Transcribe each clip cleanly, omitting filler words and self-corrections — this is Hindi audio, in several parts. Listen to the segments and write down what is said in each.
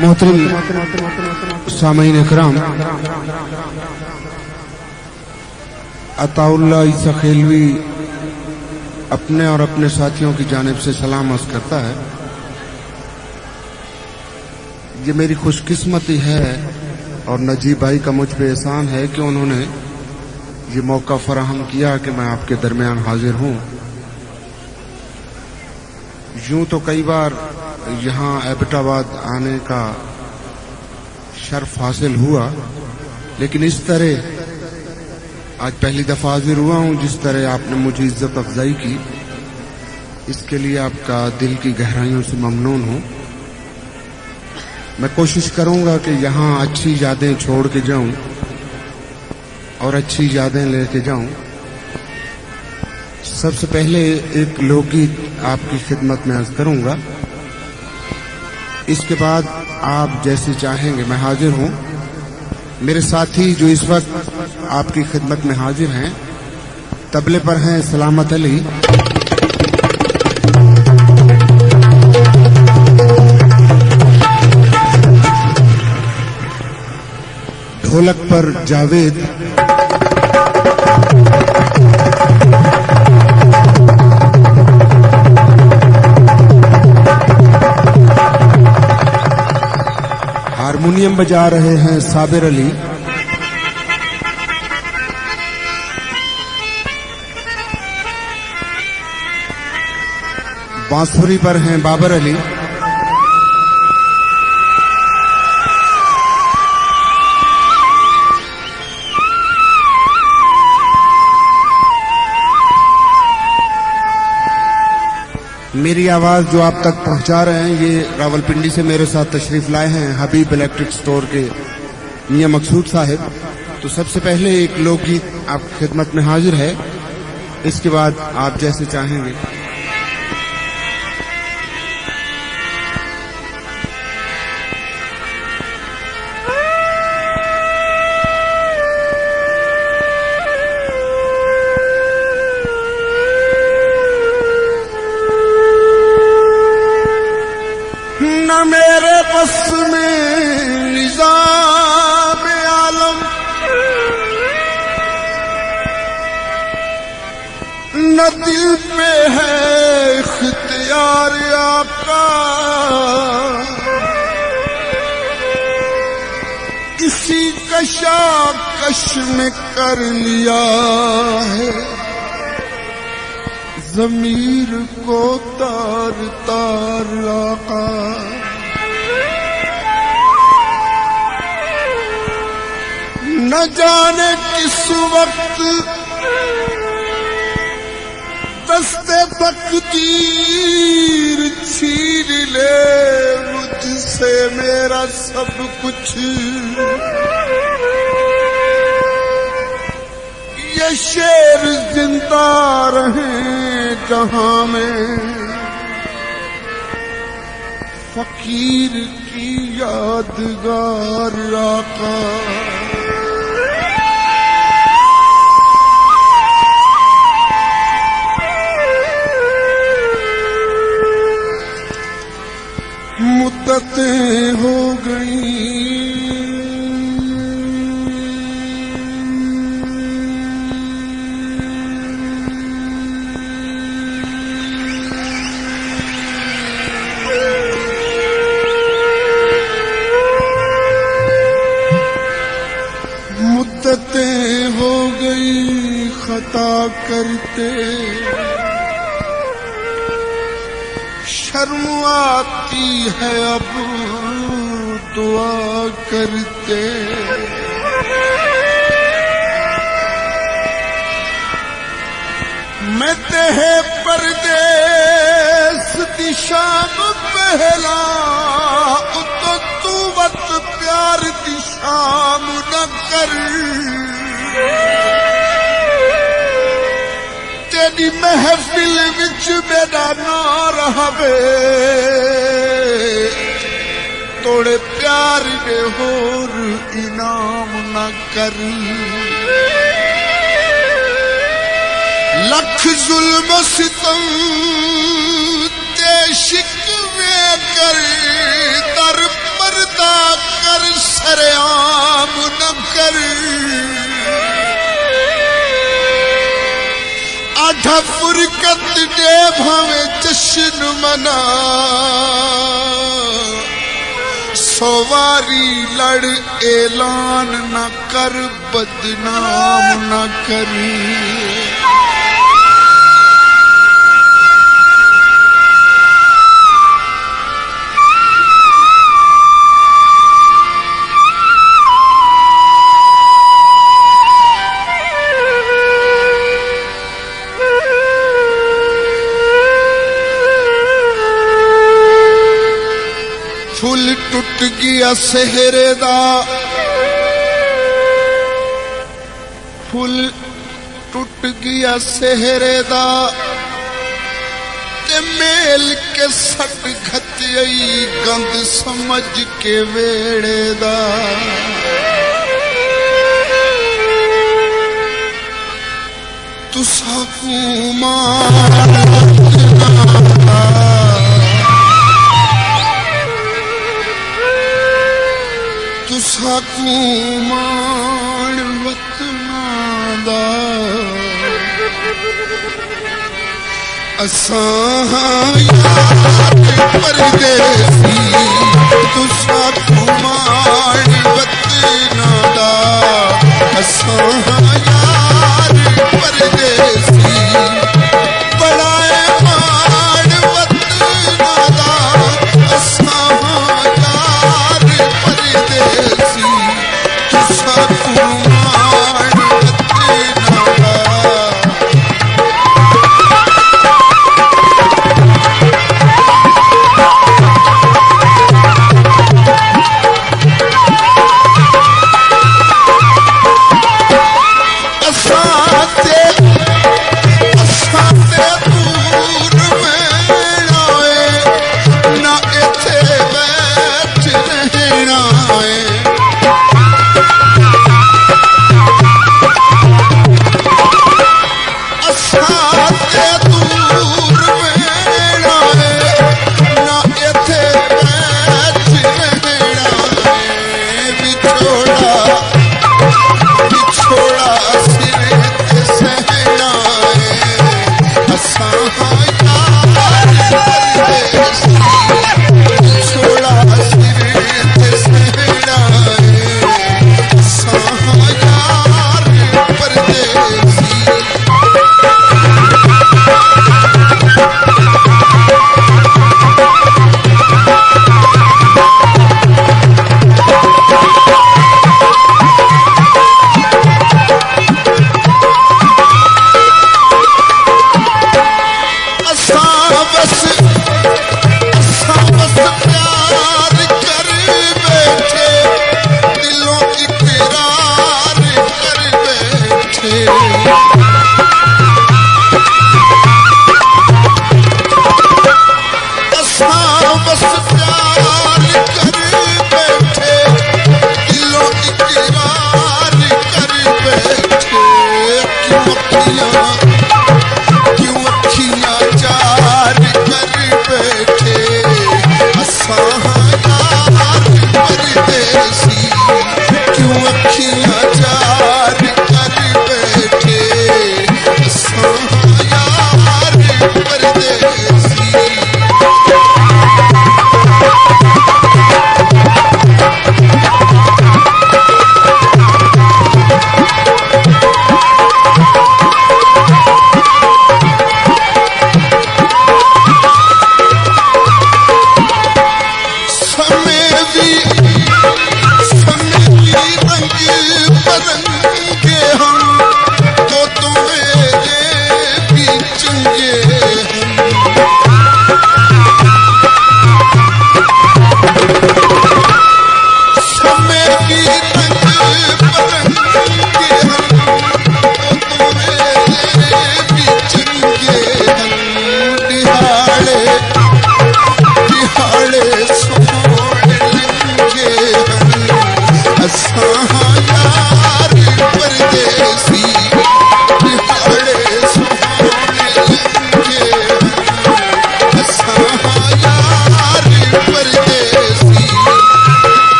मोहतरम सामीन इकराम, अताउल्लाह ईसा खेलवी अपने और अपने साथियों की जानिब से सलाम अर्ज करता है। ये मेरी खुशकिस्मती है और नजीब भाई का मुझ पे एहसान है कि उन्होंने ये मौका फराहम किया कि मैं आपके दरमियान हाजिर हूँ। यूं तो कई बार यहाँ एबटाबाद आने का शर्फ हासिल हुआ, लेकिन इस तरह आज पहली दफा हाजिर हुआ हूँ जिस तरह आपने मुझे इज्जत अफजाई की, इसके लिए आपका दिल की गहराइयों से ममनून हूँ। मैं कोशिश करूंगा कि यहाँ अच्छी यादें छोड़ के जाऊं और अच्छी यादें लेके जाऊं। सबसे पहले एक लोकगीत आपकी खिदमत में अर्ज करूंगा, इसके बाद आप जैसे चाहेंगे मैं हाजिर हूं। मेरे साथी जो इस वक्त आपकी खिदमत में हाजिर हैं, तबले पर हैं सलामत अली, ढोलक पर जावेद, हारमोनियम बजा रहे हैं साबिर अली, बांसुरी पर हैं बाबर अली, मेरी आवाज जो आप तक पहुंचा रहे हैं ये रावलपिंडी से मेरे साथ तशरीफ लाए हैं हबीब इलेक्ट्रिक स्टोर के मियां मकसूद साहिब। तो सबसे पहले एक लोकगीत आपकी खिदमत में हाजिर है, इसके बाद आप जैसे चाहेंगे। मेरे बस में निज़ाम आलम, न दिल पे है इख्तियार आका, इसी कशाकश में कर लिया है ज़मीर को तार तार आका। न जाने किस वक्त दस्ते तकदीर छीन ले मुझसे मेरा सब कुछ, ये शेर जिंदा रहे जहां में फकीर की यादगार आका। मुद्दतें हो गई मुद्दतें हो गई खता करते, शर्म आती है अब दुआ करते। मैं तेहे परदेस दिशाम पहला तो तू वत प्यार दिशाम न कर, तेरी महफिल विच मेरा ना रहवे तोड़े प्यार दे होर इनाम न कर। लख जुल्म सितम ते सरेआम न कर आठा फुरकत दे भावे जश्न मना सवारी लड़ ऐलान न कर बदनाम न कर फुल टुट गया सेहरे दा फुल टुट गया सेहरे दा ते मेल के सट घतई गंद समझ के वेड़े दा तुसा कुमार तुसा कुमार वतना दा असां यार परदेसी तुसा कुमार वतना दा असां यार परदेसी बड़ाए मार वतना दा असां यार परदेसी तुसा कुमार वतना दा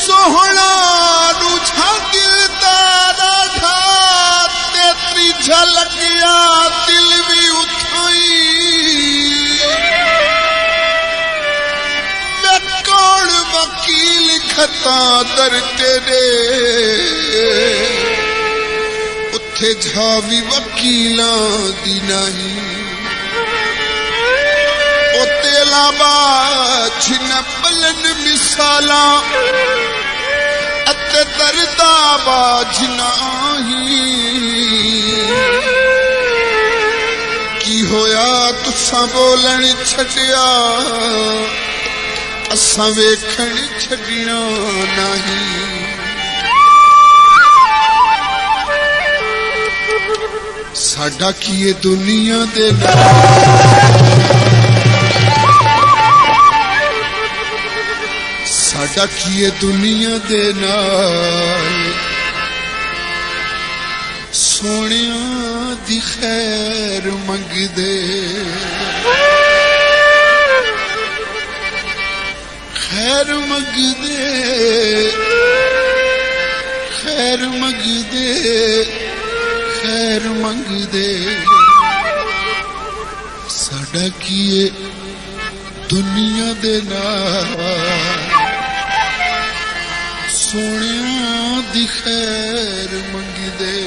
सोहना नू झांगिल तारा ढा तेरी झलकिया दिल भी उठाई मैं कौन वकील खता दर तेरे उथे झावी वकीलां दी नहीं ओ तेला बाज न पलन मिसाला अते दरदा बाज नाही की होया तुसां बोलन छड़िया असां वेखण छड़ना नहीं साडा की दुनिया दे साडा की दुनिया दे नाल सोनिया दी खैर मंगदे खैर मंगदे खैर मंगदे खैर मंगदे साडा की दुनिया दे नाल सोनिया दी खैर मंगदे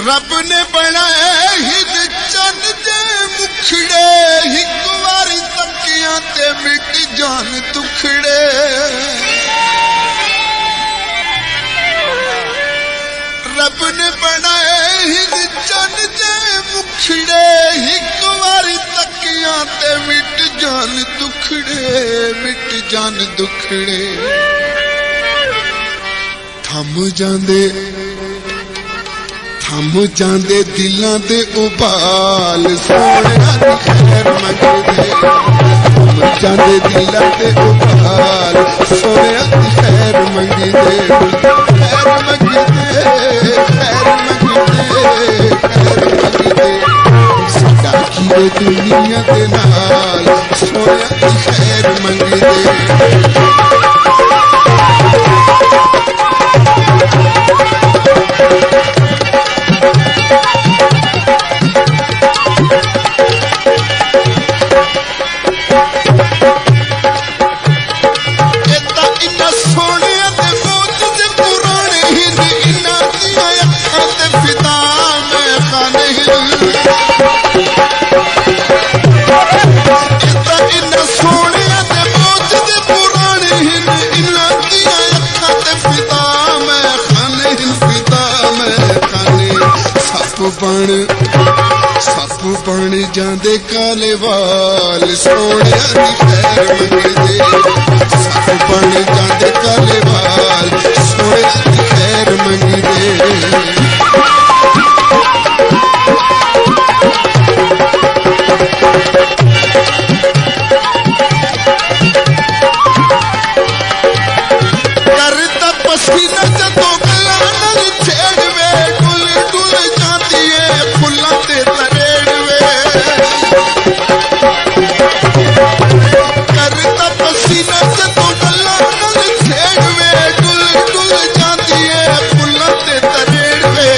रब ने बनाए हिंद चंद दे मुखड़े हिक वारी तकियां ते मिट जान दुखड़े रब ने बनाए हिंद चंद दे मुखड़े हिक वारी तकियां ते मिट जान दुखड़े थम जांदे दिलां दे उबाल सोनिया दी खैर मंगदे थम जांदे दिलां दे उबाल सोनिया दी खैर मंगदे खैर मंगदे खैर मंगदे खैर मंगदे साडा की दुनिया दे नाल सोनिया दी खैर मंगदे सप बन जांदे काले वाल सोनिया दी खैर मंगदे सप बन जांदे काले वाल सोनिया दी खैर मंगदे करता पसीना जदों गल्लां नाल छेड़वे डुल डुल जांदी है फुल्लां ते तरेड़वे करता पसीना जदों गल्लां नाल छेड़वे डुल डुल जांदी है फुल्लां ते तरेड़वे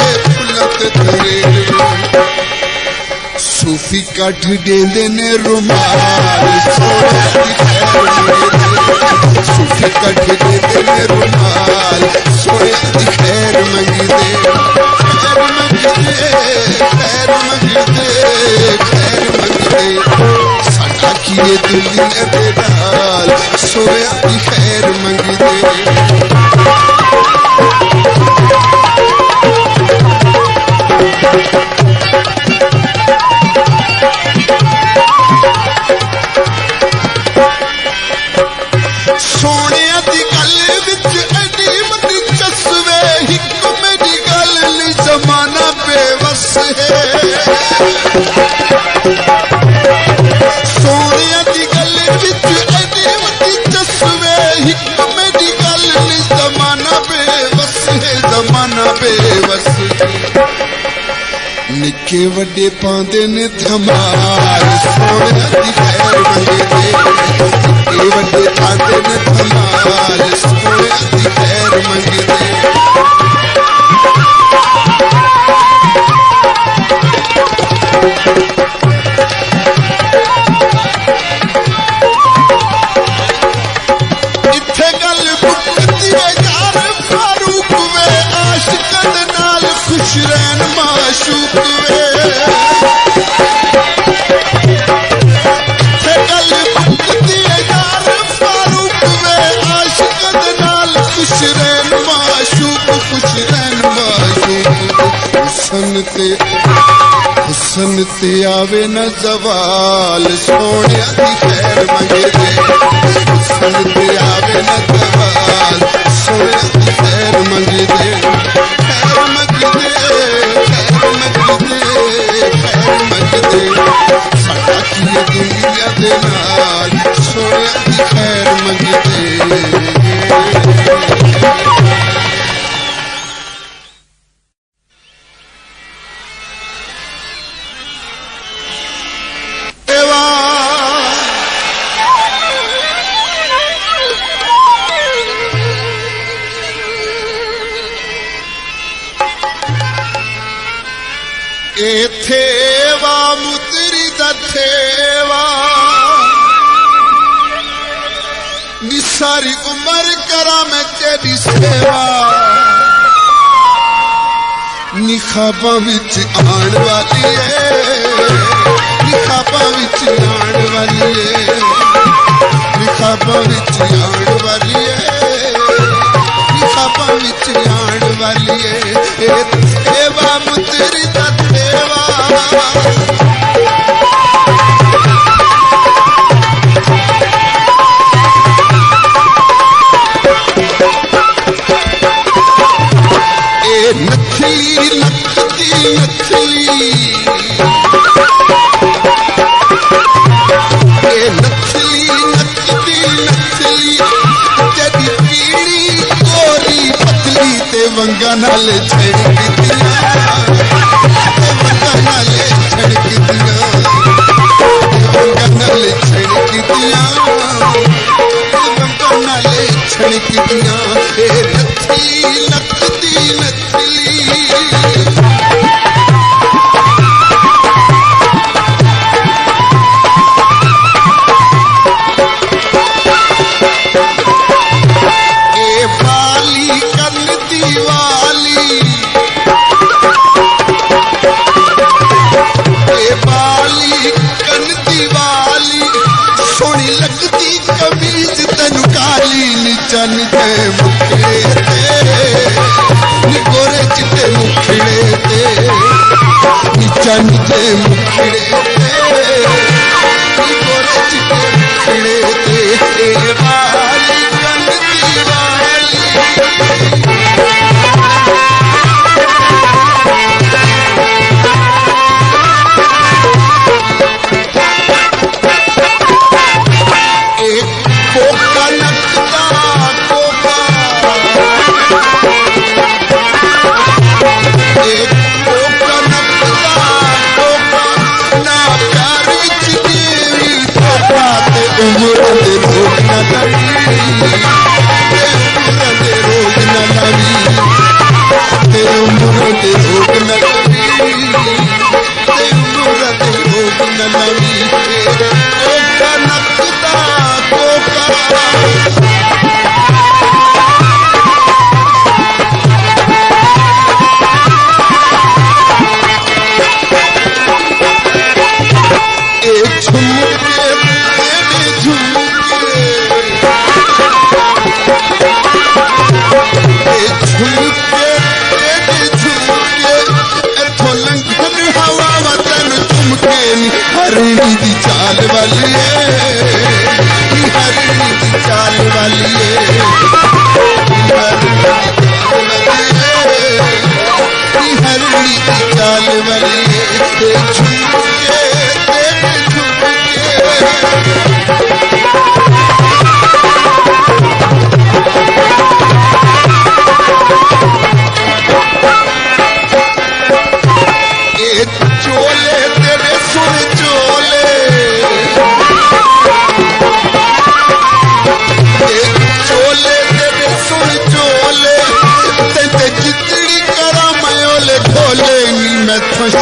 सूफी कट देंदे ने रुमाल सोनिया दी खैर मंगदे सूफी कट देंदे ने रुमाल सोनिया दी खैर मंगदे खैर मंगदे खैर मंगदे खैर मंगदे साडा की दुनिया दे नाल सोनिया दी खैर मंगदे सोनिया दी गल विच एडी मती चसवे हिक मेरी गल ली जमाना बेवस है सोनिया दी गल विच एडी मती चसवे हिक मेरी गल ली जमाना बेवस है निके वड्डे पांदे ने धमाल सोनिया दी खैर मंगदे निके मंगदे खाते न धमाल सोने दी खैर मंगदे इत्थे गल मुक्कदी वे यार फारूक वे आशिकन नाल खुश रहन माशूक वे इत्थे गल मुक्कदी वे यार फारूक वे आशिकन नाल खुश रहन माशूक हुसन ते आवे न जवाल सोने दी खैर मंगदे हुसन ते आवे न जवाल सोने दी खैर मंगदे खैर मंगदे साडा की दुनिया दे नाल सोने दी खैर मंगदे थेवा मुतरी दा थेवा नी सारी उम्र करा मैं तेरी सेवा नी ख्वाबां विच आण वाली है नी ख्वाबां विच आण वाली है नी ख्वाबां विच आण वाली है नी ख्वाबां विच आण वाली है थेवा मुतरी दा थेवा नथली नथली नथली नथली नथली नथली तेरी पीली गोरी पतली ते वंगा नाल छड़कदियां वंगा नाल छड़कदियां वंगा नाल छड़कदियां वंगा नाल छड़कदियां नथली नथली नथली चन ते मुखड़े ते नी गोरे चिट्टे मुखड़े ते नी चन ते मुखड़े ते नी गोरे चिट्टे मुखड़े ते वाली कनती वाली एक कोका नकदा उम्र दे रोग न लगी उम्र दे रोग न लगी उम्र दे रोग न लगी उम्र दे रोग न लगी कोका नकदा कोका हरणी दी चाल वाली है हरणी दी चाल वाली है हरणी दी चाल वाली है झुमके चोले तेरे सुर चोले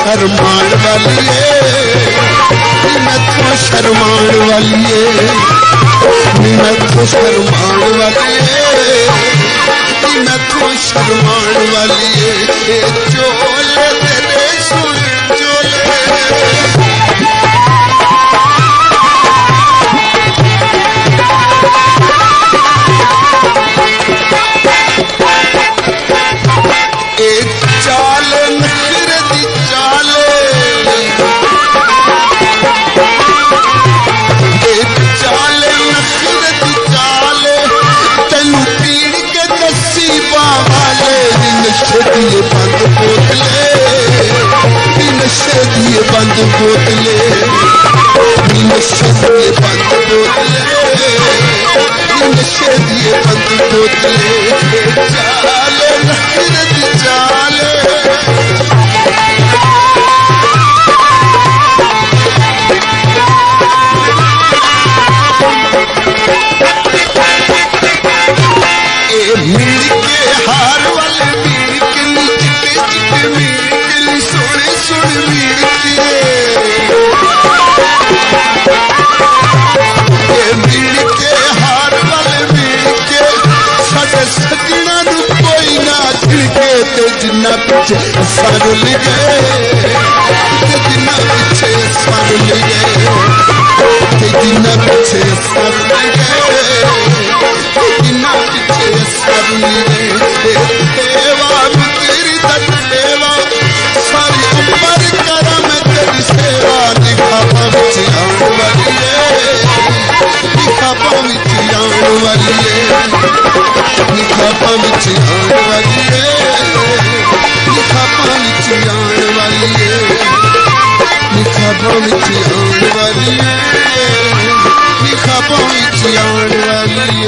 शर्माण वाली मैं तो शर्माण वाली मैं तो शर्माण वाली मैं तो शर्माण वाली चोले तेरे सुन चोले चाल नखर दी चाले चाले नखर दी चाले तेनू पीड़ के दसी बावाले नशे दिए बंद बोतले नशे दिए बंद बोतले नशे दिए बंद बोतले नशे दिए बंद बोतले चाले नखर दी चाले मीर के हार वाले मीर के चिट्टे चिट्टे मीर के सोने सोने मीर के मीर के हार वाले मीर के साडे सजना नू कोई ना छिड़के ते जिन्ना पीछे सर लगे ते जिन्ना पीछे सर लगे ते जिन्ना पीछे सर लगे जिन्ना पीछे सर लगे सेवा तेरी तक सेवा सारी उम्र करा मैं तेरी सेवा निखापा विच आउण वाली निखापा विच आउण वाली निखापा विच आउण वाली निखापा विच आउण वाली निखापा विच आउण वाली निखापा विच आउण वाली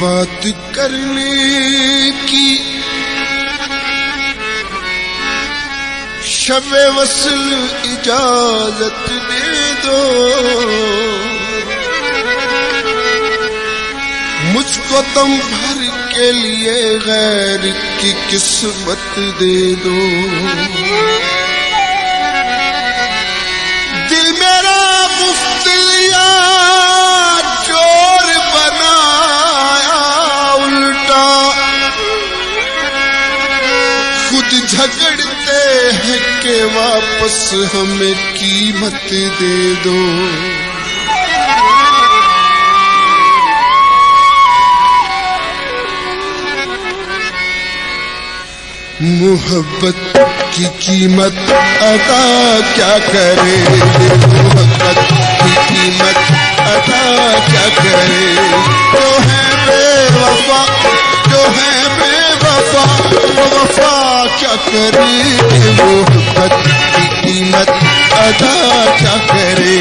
बात करने की शबे वसल इजाजत दे दो मुझको तुम भर के लिए गैर की किस्मत दे दो दिल मेरा मुफ्त लिया चोर बनाया उल्टा खुद झगड़ते हैं कि वापस हमें कीमत दे दो मोहब्बत की कीमत अदा क्या करे मोहब्बत की कीमत अदा क्या करे जो है बेवफा वो वफा क्या करे मोहब्बत की कीमत अदा क्या करे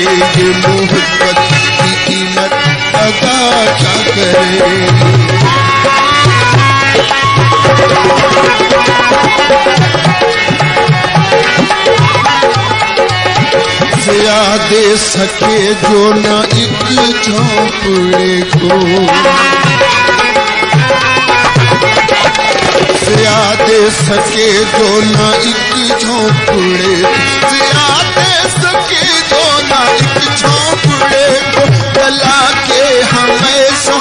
मोहब्बत की कीमत अदा क्या करे या दे सके जो न एक झोंपड़े को या दे सके जो न एक झोंपड़े या दे सके जो न एक झोंपड़े को तला के हमेशा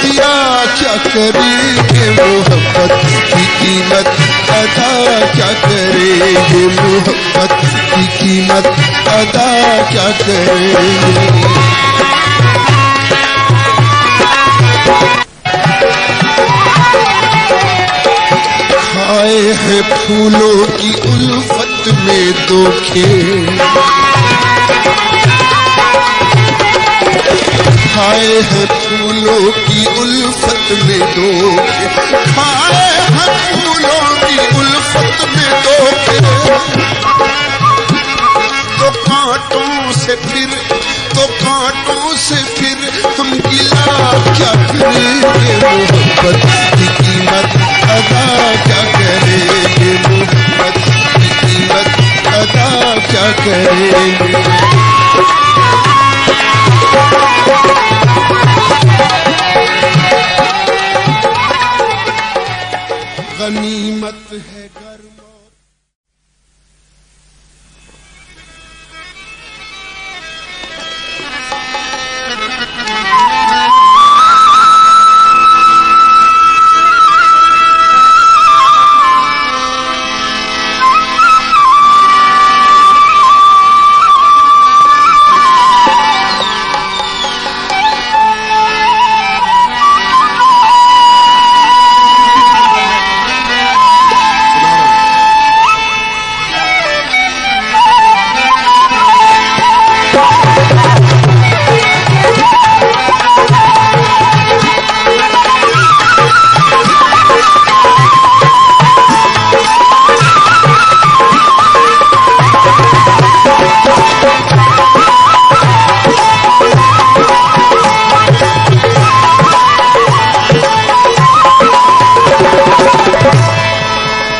दिया क्या करेंगे मोहब्बत की अदा क्या करेंगे, मोहब्बत की कीमत अदा क्या करेंगे। खाए हैं फूलों की उल्फत में धोखे, खाए हैं फूलों की उल्फत में धोखे, खाए हैं फूलों की उल्फत में धोखे। तो कांटों से फिर, तो कांटों से फिर हम गिला क्या करेंगे, मोहब्बत की कीमत अदा क्या करेंगे, मोहब्बत की कीमत अदा क्या करेंगे। गनीमत है घर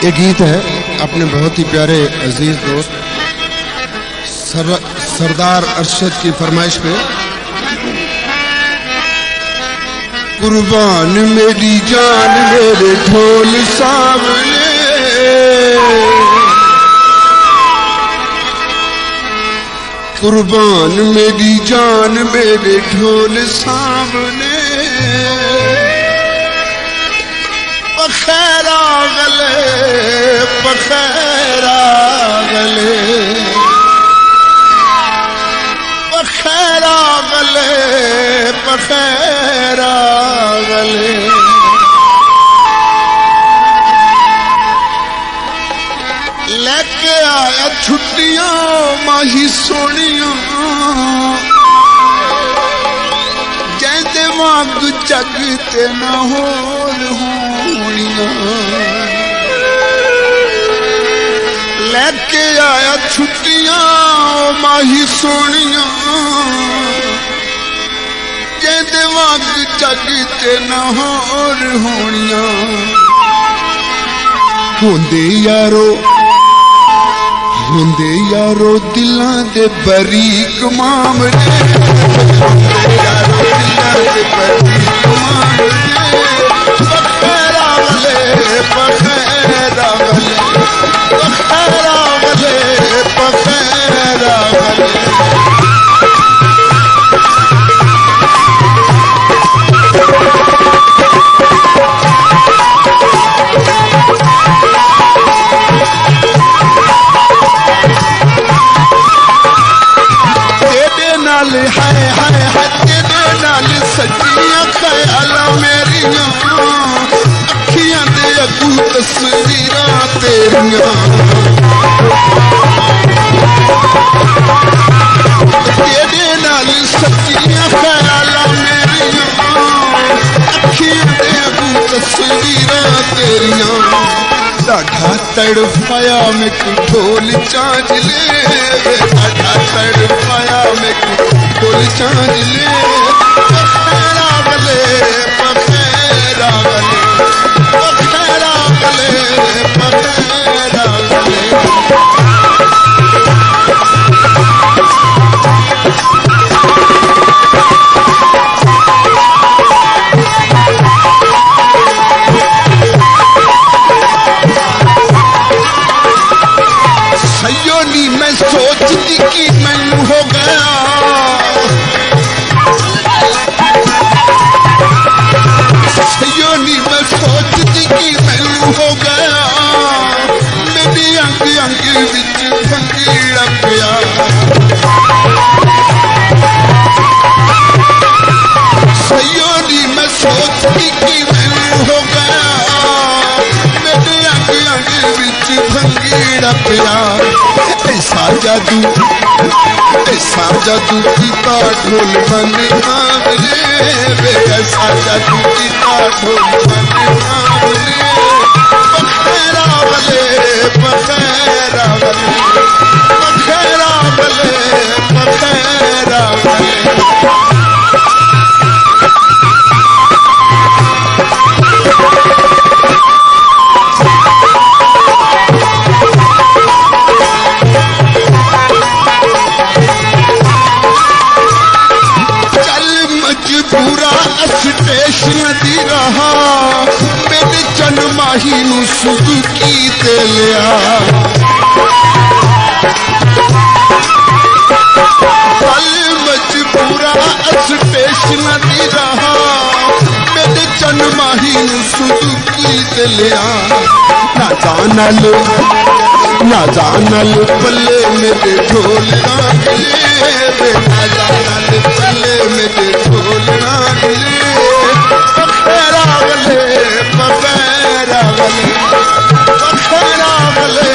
ये गीत है अपने बहुत ही प्यारे अजीज दोस्त सरदार अरशद की फरमाइश पे। कुर्बान मेरी जान मेरे ढोल सामने, कुर्बान मेरी जान मेरे ढोल सामने। पखैरा गले पखैरा गले, पखैरा गले पखैरा गले। लेके आया छुट्टियां माही सोनियां, जैसे वांग जगते न होर होनियां। लेके आया छुट्टियां माही सोनियां, जैसे वांग जगते न होर होनियां। होंदे यारो दिलां दे बरीक मामले, यारो दिलां दे बरीक मामले। पखैरा गले पखैरा गले, पखैरा गले पखैरा गले। हाय हाय हाय तेरे नाल सजियां ख्यालां मेरियां, अखियां दे अगू तस्वीरां तेरियां। तेरे नाल सजियां ख्यालां मेरियां, अखियां दे अगू तस्वीरां तेरियां। डाढ़ा तड़फाया में ढोल चांचले, डाढ़ा तड़फाया में ढोल चांचले। पखैरा गले पखैरा गले, पखैरा गले पखैरा गले। सयोनी मैं सोचती कि मैनू हो गया, सयोनी मैं सोचती कि मैनू हो गया। भंगीड़ा पिया सयोनी मैं सोचती कि मैं हो गया मेरे अंग अंग विच भंगीड़ा पिया ऐसा जादू कीता ढोल मन आमले ऐसा जादू कीता ढोल मन आमले पखेरा बले पखेरा बले पखेरा बले पखेरा बले पूरा स्टेशन दी रहा मेरे चन माही नू सुजुकी ते लिया कल मजबूरा स्टेशन दी रहा मेरे चन माही नू सुजुकी ते लिया ना जानल पल्ले मेरे ढोल ना मिले ना जानल पल्ले मेरे ढोल ना मिले पखेरा बले पखेरा बले पखेरा बले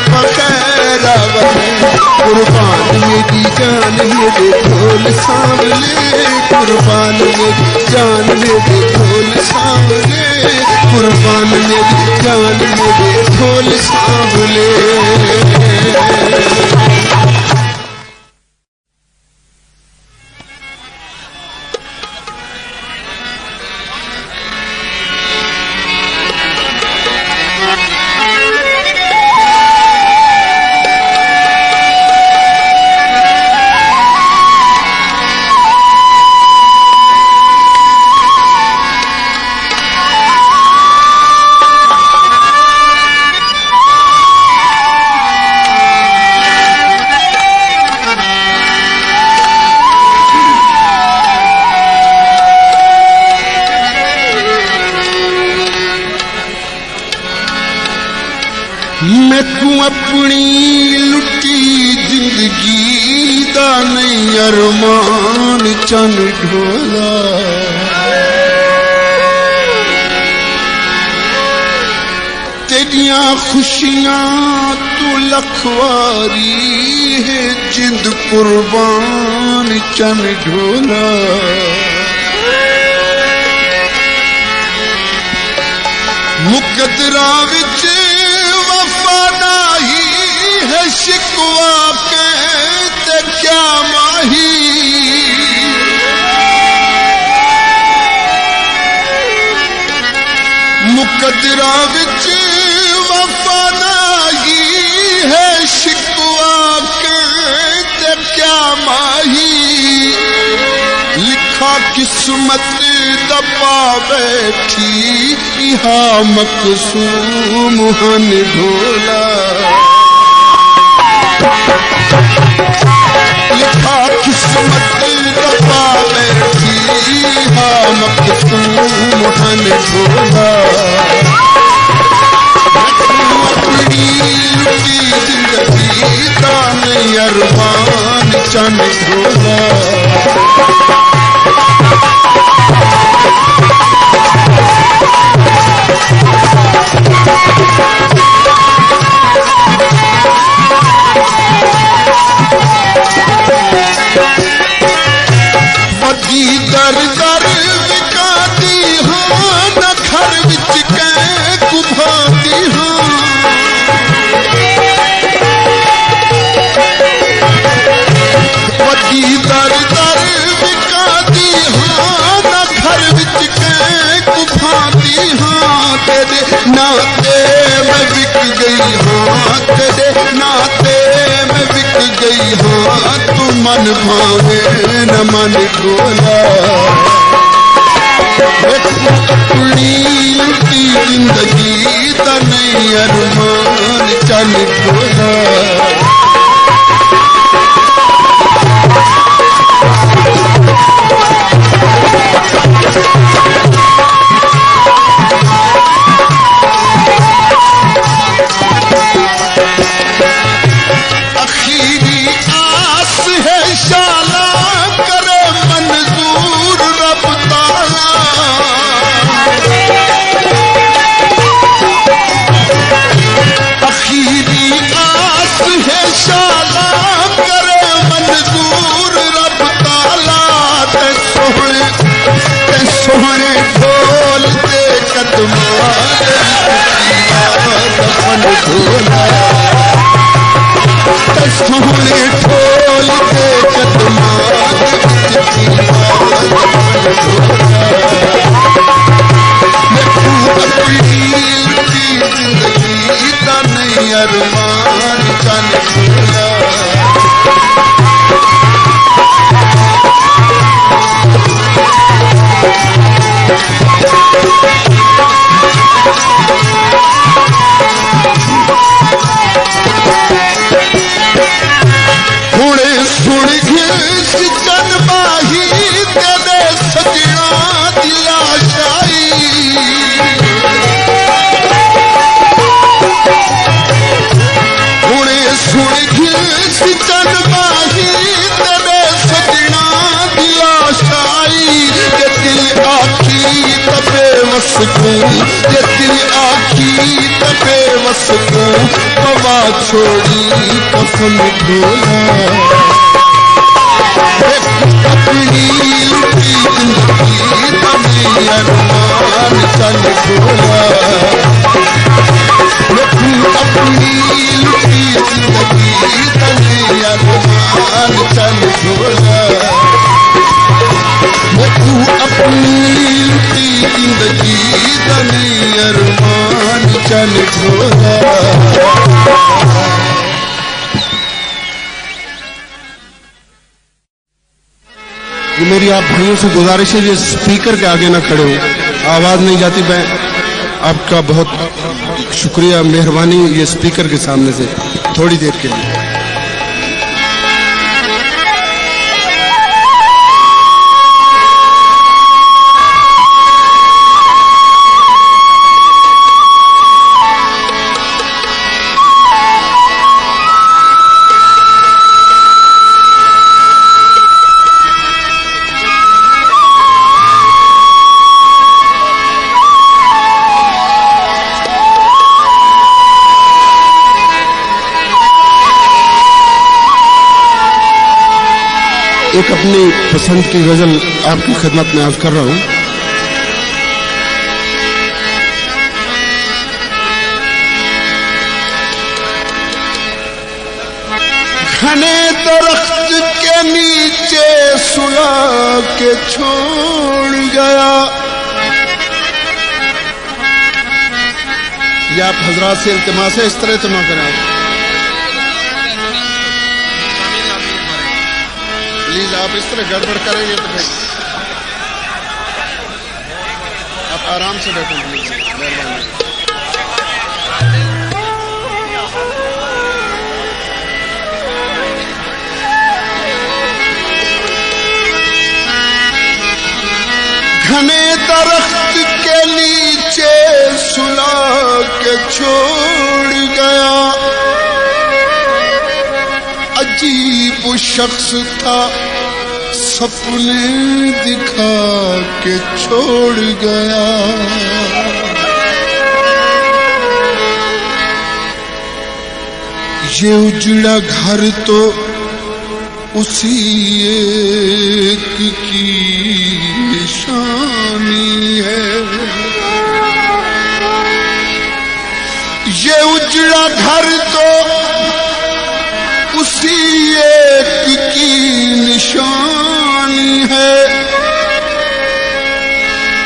पखेरा बले कुर्बान मेरी जान मेरे ढोल सामने कुर्बान मेरी जान मेरे ढोल सामने कुर्बान मेरी जान मेरे ढोल सामने अपनी लुटी जिंदगी दा नहीं अरमान चन ढोला तेरियां खुशियां तू लखवारी है जिंद कुर्बान चन ढोला मुकदरा विच शिकवा कहते क्या माही मुकदरा विच वफा नाही है शिकवा कहते क्या माही लिखा किस्मत दबा बैठी इहा मकसूम हन ढोला लिखा किस्मत दबा बैठी हाँ मकसूम हन ढोला अपनी लुटी जिंदगी का नहीं अरमान चन ढोला दर दर विकाती हाँ न घर विच कै कुभाती हाँ वदी दर दर विकाती हाँ न घर विच कै कुभाती हाँ तेरे नाते मैं बिक गई हाँ तेरे नाते मैं बिक गई हाँ तू मन भावे न मन ढोला अपनी लुटी जिंदगी दा नहीं अरमान चल ढोला सोहने ढोल ते कदमां दफन ढोला सोहने ढोल ते कदमां अपनी जिंदगी दा नहीं अरमान चल ढोला ये दिल आखी तबे वसकू पवा छोड़ी कफन ढोला अपनी लुटी जिंदगी तभी अरमान चल ढोला अपनी लुटी जिंदगी तभी अरमान चल ढोला तू अपनी लुटी जिंदगी तभी अरमान चल ढोला मेरी आप भाइयों से गुजारिश है, ये स्पीकर के आगे ना खड़े हो, आवाज नहीं जाती। मैं आपका बहुत शुक्रिया, मेहरबानी ये स्पीकर के सामने से थोड़ी देर के लिए। एक अपनी पसंद की गजल आपकी खिदमत में अर्ज कर रहा हूं। घने दरख्त के नीचे सुला के छोड़ गया। या आप हजरात से इल्तिमास है, इस तरह तो ना करें प्लीज। आप इस तरह गड़बड़ करेंगे तो फिर आप आराम से बैठो प्लीज, मेहरबानी। घने दरख्त के नीचे सुला के छोड़ गया। अजीब शख्स था, सपने दिखा के छोड़ गया। ये उजड़ा घर तो उसी एक की निशानी है। ये उजड़ा घर तो उसी एक की निशानी है,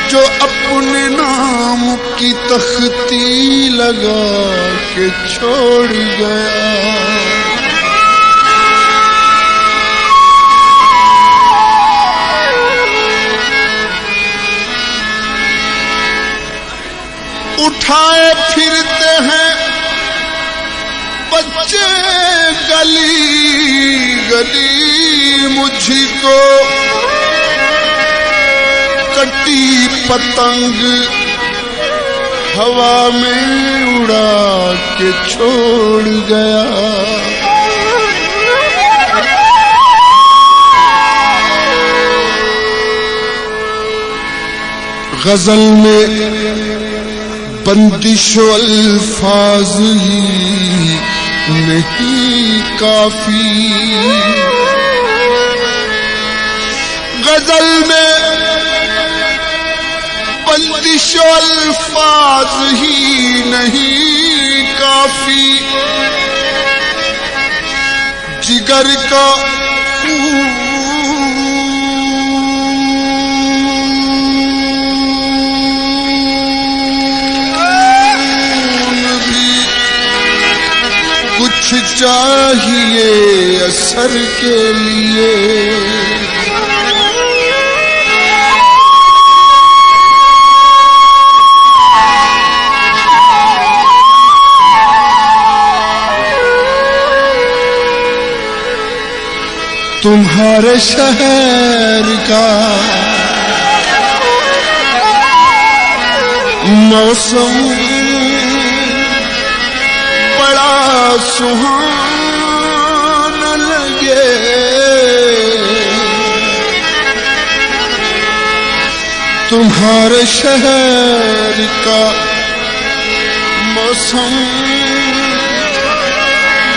जो अपने नाम की तख्ती लगा के छोड़ गया। उठाए फिरते हैं बच्चे गली गली, मुझको कटी पतंग हवा में उड़ा के छोड़ गया। गजल में बंदिशो अल्फाज ही नहीं काफी। गजल में बंदिश अल्फाज ही नहीं काफी, जिगर का कुछ चाहिए असर के लिए। तुम्हारे शहर का मौसम बड़ा सुहाना लगे, तुम्हारे शहर का मौसम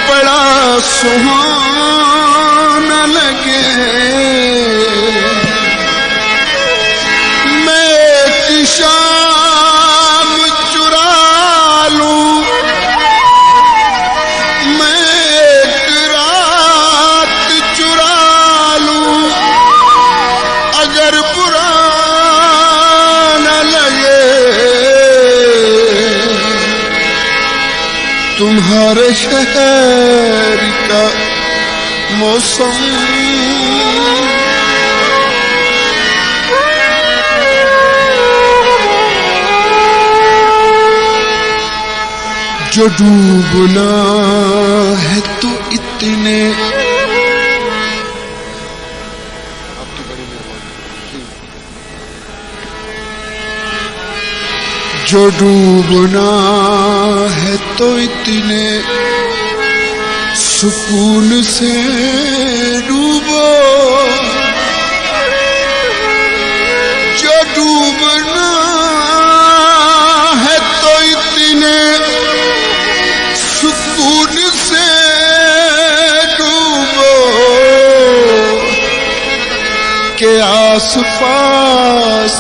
बड़ा सुहाना लगे। मैं एक शाम चुरा लूं, मैं एक रात चुरा लूं, अगर बुरा न लगे। तुम्हारे शहर का मौसम जो डूबना है तो इतने जो डूबना है तो इतने सुकून से डूबो, जो डूबना है तो इतने सुकून से डूबो के आसपास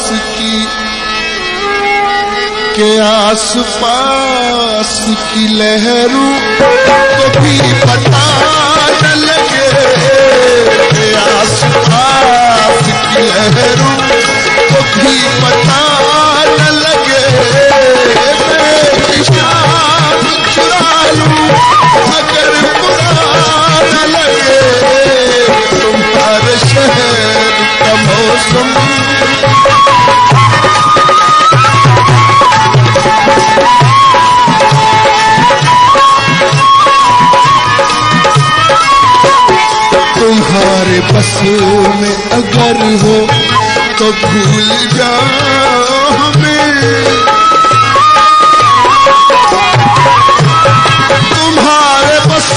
की लहरों को भी पता न लगे, के आसपास की लहरों को भी पता न लगे। मैं शाम चुरा लूं अगर बुरा न लगे। तुम्हारे शहर का मौसम तुम्हारे बस में अगर हो तो भूल जाओ हमें। तुम्हारे बस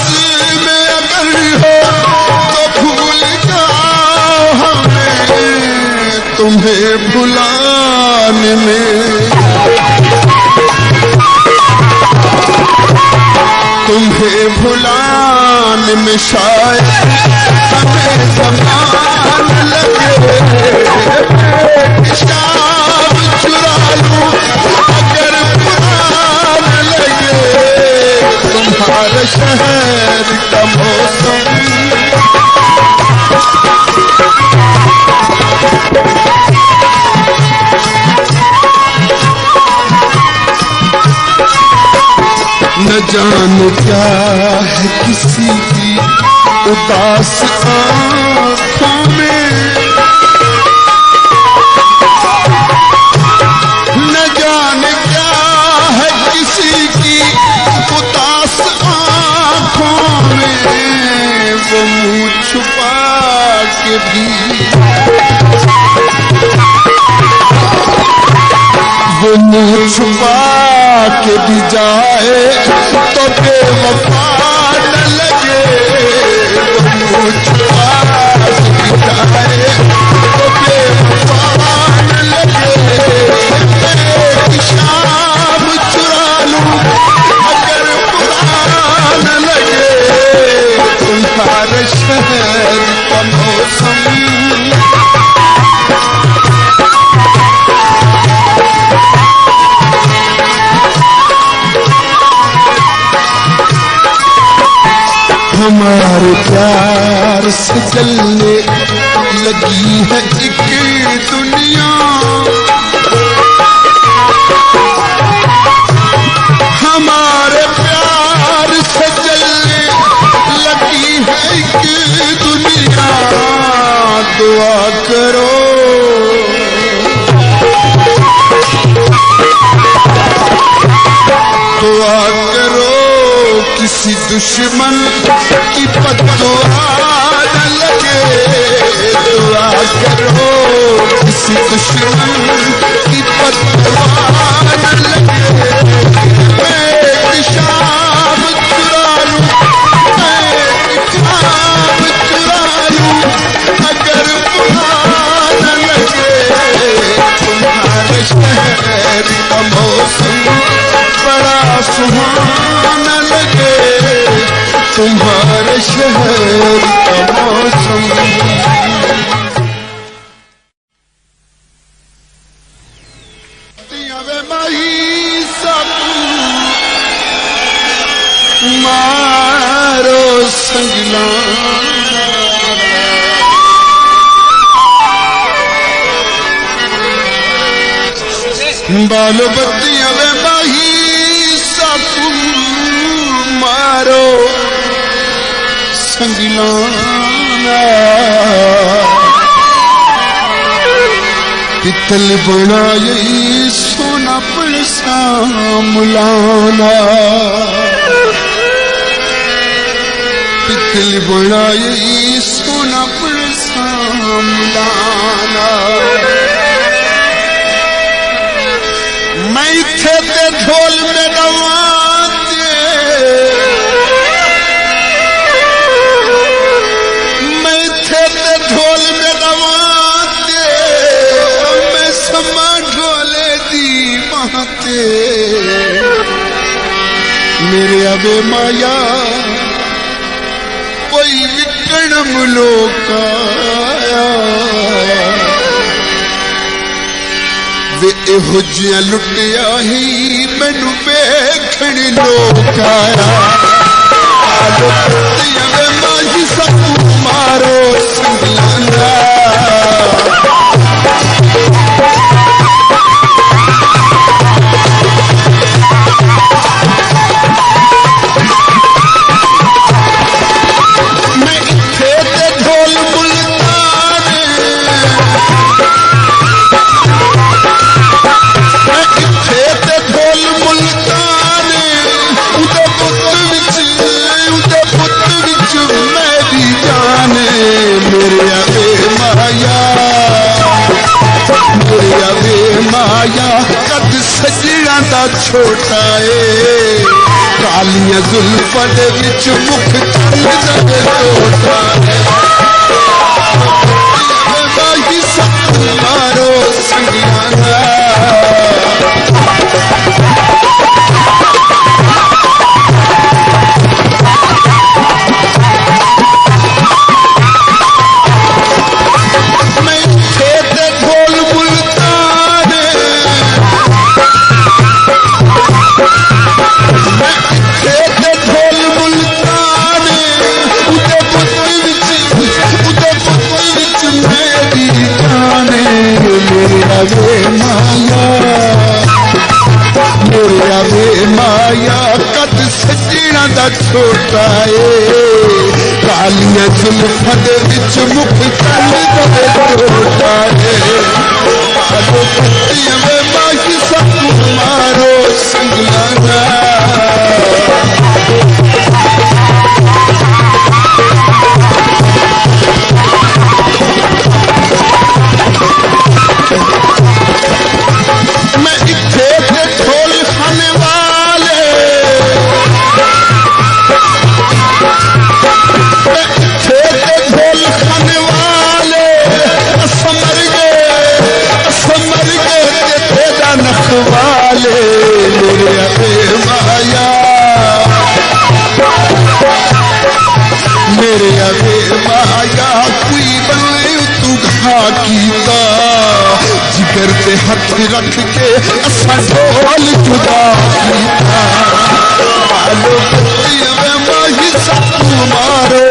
में अगर हो तो भूल जाओ हमें। तुम्हें भुलाने में शायद हमें ज़मान लगे। शाम चुरा लूं अगर बुरा न लगे। तुम्हारे शहर का मौसम न जानो क्या है किसी की उदास आँखों में, न जाने क्या है किसी की उदास आँखों में। वो मुँह छुपा के भी जाए तो बेवफा न लगे। वो मुँह छुपा के जाए तो बेवफा न लगे। मैं शाम चुरा लूं अगर बुरा न लगे। तुम्हारे शहर का मौसम तुम्हारे प्यार से जलने लगी है एक दुनिया, हमारे प्यार से जलने लगी है एक दुनिया। दुआ करो दुआ करो किसी दुश्मन की बद्दुआ न लगे। दुआ करो किसी दुश्मन की बद्दुआ न लगे। मैं एक शाम चुरा लूं, मैं एक शाम चुरा लूं, अगर बुरा न लगे। तुम्हारे शहर का मौसम बड़ा सुहाना लगे, तुम्हारे शहर का मौसम। वे माही सब मारो संगला, बाल बत्तियां वे माही मारो संगलाना। पितल बनाई सोना पर सामलाना, पितल बनाई सोना पर सामलाना। मैं थे ते ढोल में गवाते, मैं थे ते ढोल में गवाते, मैं समा ढोले दी महते। मेरे अबे माया कोई विकणम लोकाया, वे एहो जिहा लुटिया ही मैनू वेखण लोक आया। वे माही सब मारो संगलाना, मैं इत्थे ते ढोल मुल्ताने, इत्थे ते ढोल मुल्ताने, उदे पुत विच मेरी जाने। मेरे अबे माया, मेरे अबे माया कद सजना दा छोटा ए, कालियां जुल्फां दे विच मुख चंद दा छोटा है। माही सब मारो संगलाना, मैं खेत ढोल मुल्ताने, मैं खेत ढोल मुल्ताने, उदे पुत विच मेरी जाने। मेरा वे माया, मेरा वे माया कद सजना दा छोटा ए, कालियां जुल्फां दे विच मुख चंद दा छोटा ए। बालो बत्तियां वे माही सब मारो संगलाना, मैं इत्थे ते ढोल खाने वाले, मैं इत्थे ते ढोल खाने वाले, समर गए ते तेरा नखवाले। मेरे अबे माया, मेरे अबे माया कोई बने तू घा कीता, जिगर ते हथ रख के असा ढोल जुदा कीता। बालो बत्तियां वे माही सब मारो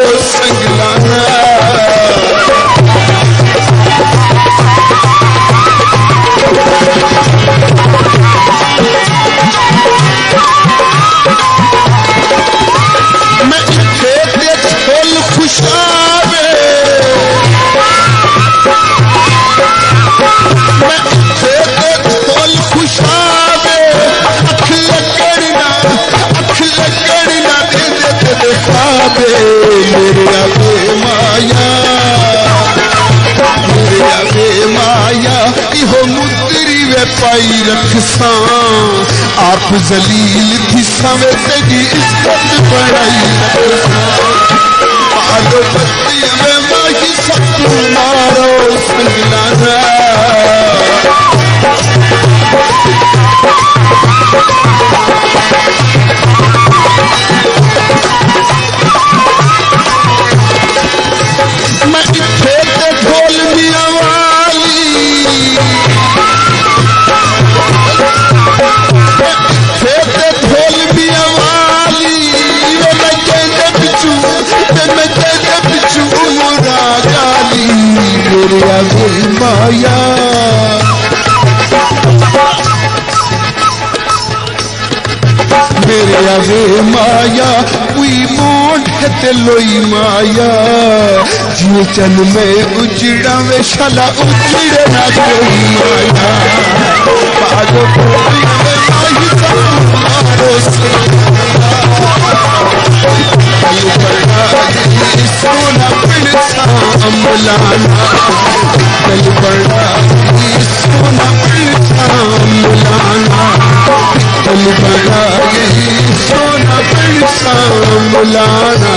पाई रखसा आप जलील थी सवे तेरी इज्जत बढ़ाई रखसा पालो बत्ती में माही सब मारो संगलाना मैं खेते ढोल मिया वाली खेते ढोल मिया वाली वो मैं कहते पिछू मुरा गाली मेरे आगे माया मेरे आगे माया कोई मोड़ है ते लोई माया जिए चन में उजड़ा वे शाला उजड़े ना कोई माया पागो कोई में माही सब मारो से कल बड़ा ये सोना पिड़ सामलाना कल बड़ा ये सोना पिड़ सामलाना कल बड़ा यही सोना पिड़ सामलाना